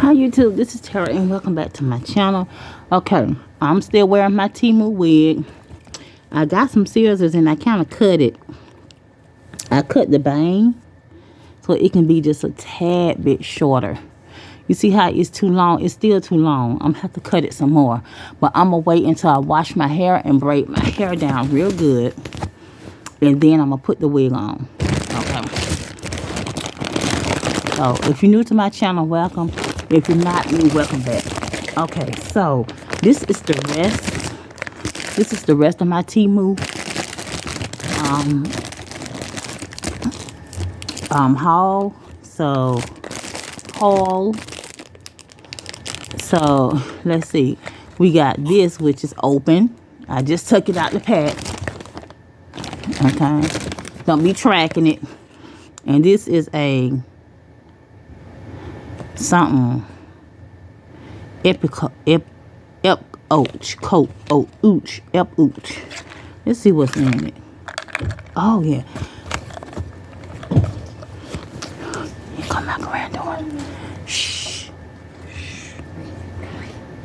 Hi YouTube, this is Tara and welcome back to my channel. Okay, I'm still wearing my Temu wig. I got some scissors and I kind of cut it. I cut the bang so it can be just a tad bit shorter. You see how it's too long? It's still too long. I'm gonna have to cut it some more. But I'm gonna wait until I wash my hair and braid my hair down real good. And then I'm gonna put the wig on. Okay. So if you're new to my channel, welcome. If you're not new, welcome back. Okay, so this is the rest. This is the rest of my Temu haul. So let's see. We got this, which is open. I just took it out the pack. Okay, don't be tracking it. And this is a something Let's see what's in it. Oh yeah. Here come my granddaughter. Shh.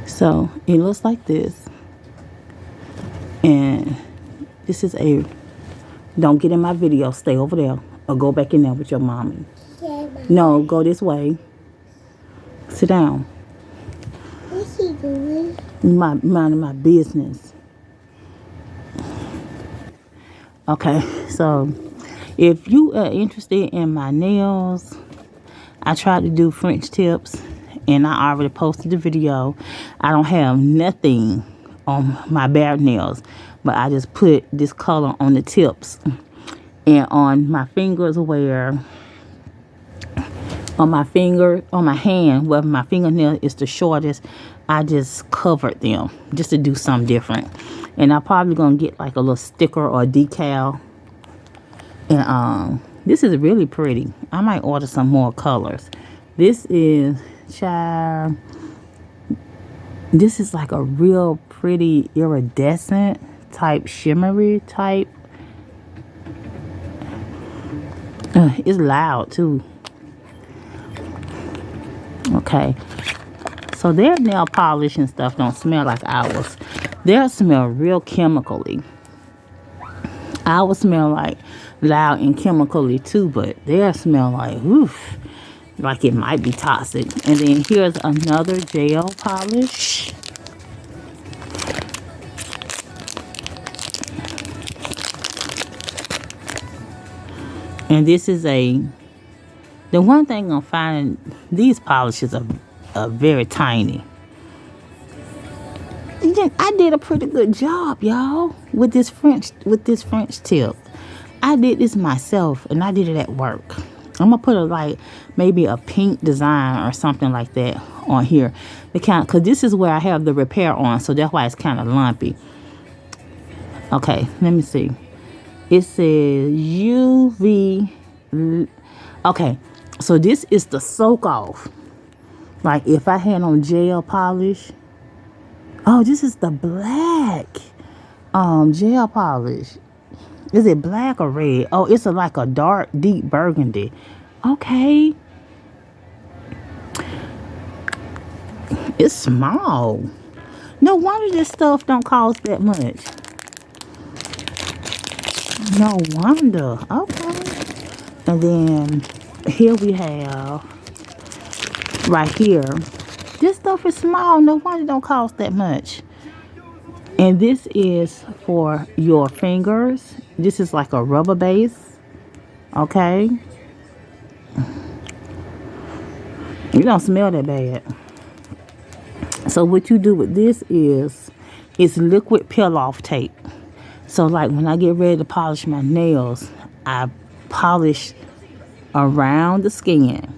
So it looks like this. And this is a, don't get in my video, stay over there. Or go back in there with your mommy. No, go this way. Sit down. What's he doing? Minding my business. Okay, so if you are interested in my nails, I tried to do French tips and I already posted the video. I don't have nothing on my bare nails, but I just put this color on the tips and on my fingers where on my hand where my fingernail is the shortest. I just covered them just to do something different. And I'm probably gonna get like a little sticker or a decal. And this is really pretty. I might order some more colors. This is this is like a real pretty iridescent type, shimmery type. It's loud too. Okay, so their nail polish and stuff don't smell like ours. Theirs smell real chemically. Ours smell like loud and chemically too, but theirs smell like oof, like it might be toxic. And then here's another gel polish. And this is the one thing I'm finding, these polishes are very tiny. I did a pretty good job, y'all, with this French tip. I did this myself, and I did it at work. I'm gonna put maybe a pink design or something like that on here. Cause this is where I have the repair on, so that's why it's kind of lumpy. Okay, let me see. It says UV. Okay, so this is the soak off. Like if I had on gel polish. Oh, this is the black gel polish. Is it black or red? Oh, it's like a dark, deep burgundy. Okay. It's small. No wonder this stuff don't cost that much. No wonder. Okay. And then here we have right here. This stuff is small. No wonder it don't cost that much. And this is for your fingers. This is like a rubber base. Okay. You don't smell that bad. So what you do with this is, it's liquid peel off tape. So like when I get ready to polish my nails, I polish around the skin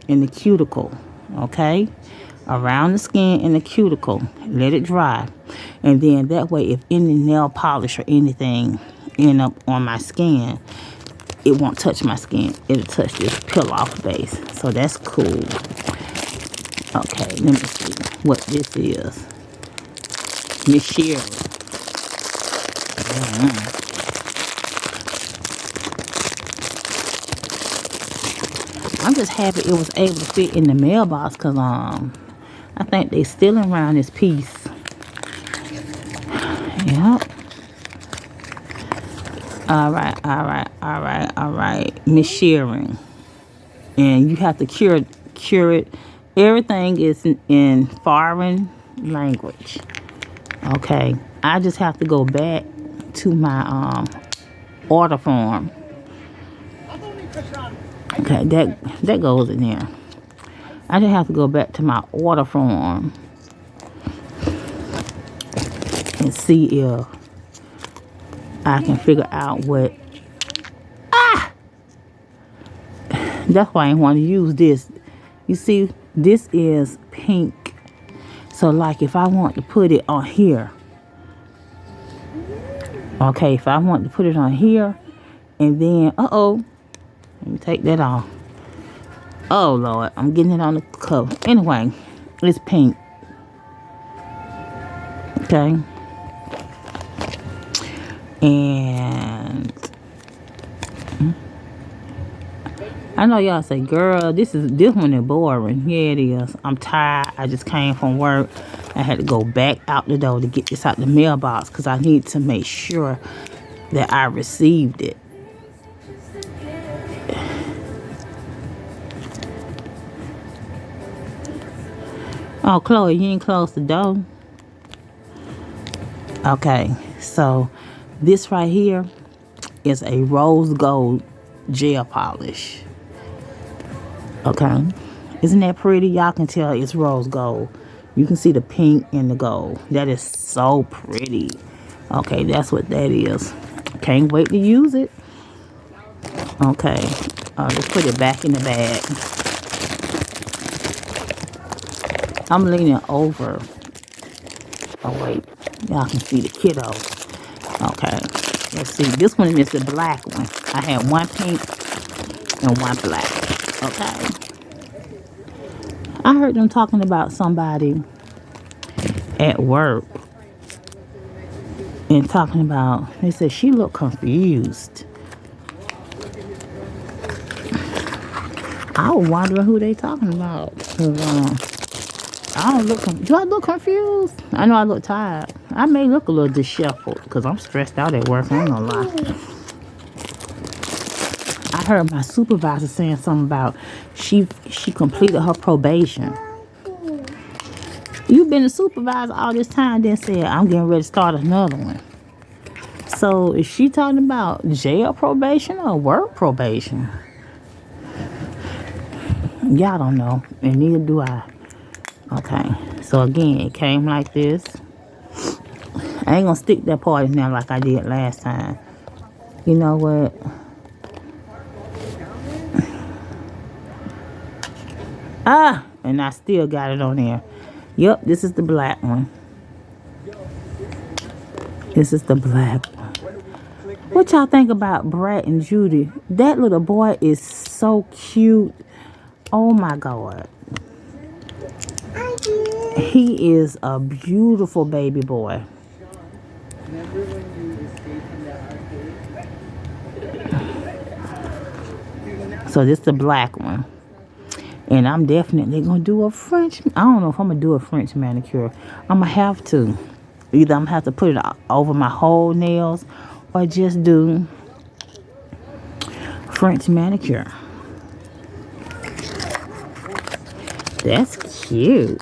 and the cuticle. Okay. Around the skin and the cuticle, let it dry, and then that way if any nail polish or anything end up on my skin, it won't touch my skin. It'll touch this peel off base. So that's cool. Okay, let me see what this is. Miss Sherry. I'm just happy it was able to fit in the mailbox because I think they stealing around this piece. Yep. All right. Miss Shearing. And you have to cure it. Everything is in foreign language. Okay. I just have to go back to my order form. Okay, that goes in there. I just have to go back to my order form and see if I can figure out what. That's why I want to use this. You see, this is pink. So like if I want to put it on here. Okay, if I want to put it on here and then, let me take that off. Oh Lord, I'm getting it on the cover. Anyway, it's pink. Okay. And I know y'all say, girl, this one is boring. Yeah, it is. I'm tired. I just came from work. I had to go back out the door to get this out the mailbox because I need to make sure that I received it. Oh, Chloe, you ain't closed the door. Okay, so this right here is a rose gold gel polish. Okay, isn't that pretty? Y'all can tell it's rose gold. You can see the pink and the gold. That is so pretty. Okay, that's what that is. Can't wait to use it. Okay, let's put it back in the bag. I'm leaning over. Oh wait, y'all can see the kiddo. Okay, let's see. This one is the black one. I had one pink and one black. Okay. I heard them talking about somebody at work and talking about, they said she looked confused. I was wondering who they talking about. I don't look, do I look confused? I know I look tired. I may look a little disheveled because I'm stressed out at work. I ain't gonna lie. I heard my supervisor saying something about she completed her probation. You've been a supervisor all this time, then said I'm getting ready to start another one. So is she talking about jail probation or work probation? Y'all don't know, and neither do I. Okay, so again, it came like this. I ain't gonna stick that part in there like I did last time. You know what? And I still got it on there. Yep, this is the black one. This is the black one. What y'all think about Brad and Judy? That little boy is so cute. Oh my God. He is a beautiful baby boy. So this is the black one. And I'm definitely going to do a French. I don't know if I'm going to do a French manicure. I'm going to have to. Either I'm going to have to put it over my whole nails or just do French manicure. That's cute.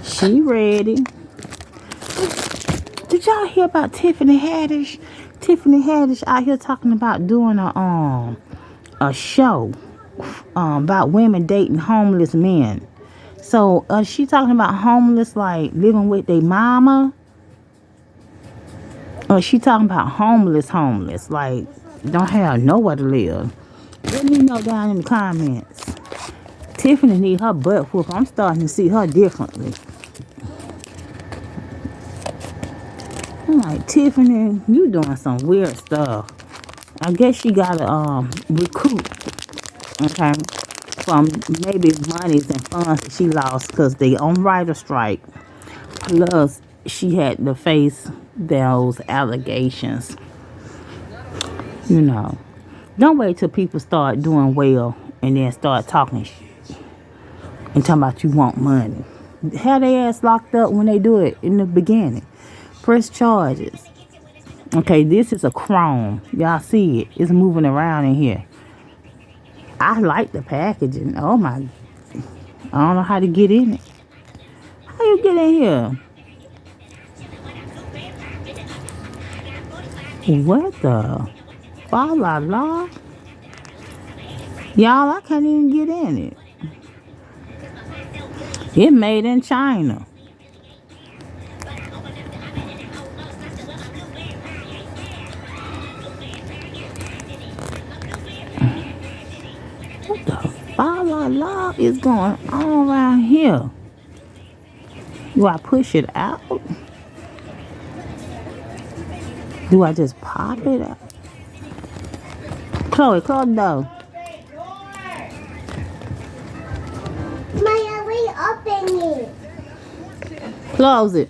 She ready. Did y'all hear about Tiffany Haddish? Tiffany Haddish out here talking about doing a show about women dating homeless men. So she talking about homeless like living with their mama? Or she talking about homeless like don't have nowhere to live? Let me know down in the comments. Tiffany need her butt whooped. I'm starting to see her differently. I'm like, Tiffany, you doing some weird stuff. I guess she got to recoup, okay, from maybe monies and funds that she lost because they on writer strike. Plus, she had to face those allegations. You know, don't wait till people start doing well and then start talking shit and talking about you want money. Have they ass locked up when they do it in the beginning. Press charges. Okay, this is a chrome. Y'all see it? It's moving around in here. I like the packaging. Oh my. I don't know how to get in it. How you get in here? What the? Fa la la? Y'all, I can't even get in it. It made in China. What the fa la la is going on around here? Do I push it out? Do I just pop it out? Chloe, close the door. Maya, we open it. Close it.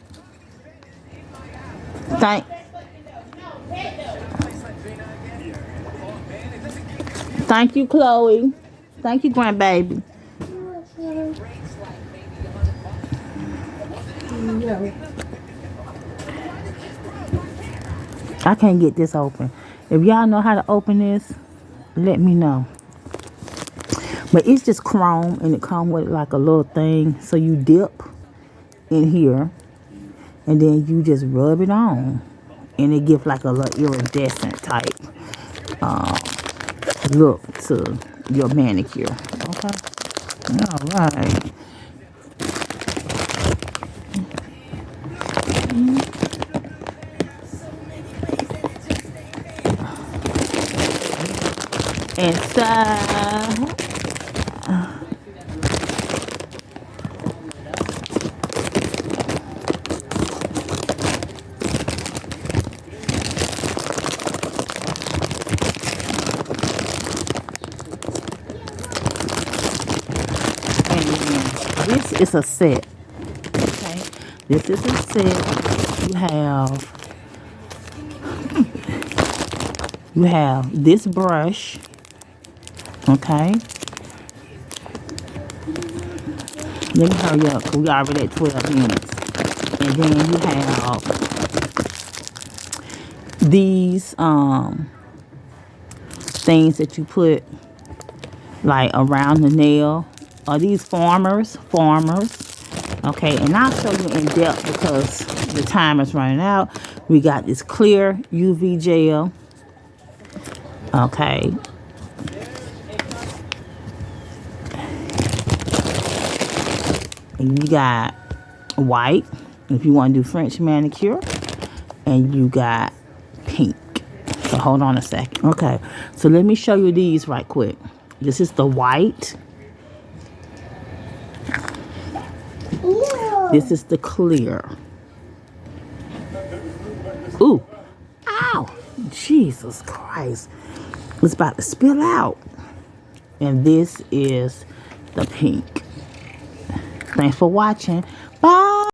Thank you, Chloe. Thank you, grandbaby. I can't get this open. If y'all know how to open this, let me know. But it's just chrome, and it comes with like a little thing. So you dip in here, and then you just rub it on, and it gives like a little iridescent type look to your manicure. Okay. All right. Inside. This is a set. Okay. This is a set. You have this brush. Okay. Let me hurry up, 'cause we already at 12 minutes. And then you have these things that you put like around the nail. Are these farmers? Okay, and I'll show you in depth because the time is running out. We got this clear UV gel. Okay. And you got white if you want to do French manicure, and you got pink. So hold on a second. Okay, so let me show you these right quick. This is the white. No. This is the clear. Ooh, ow, Jesus Christ, it's about to spill out. And this is the pink. Thanks for watching.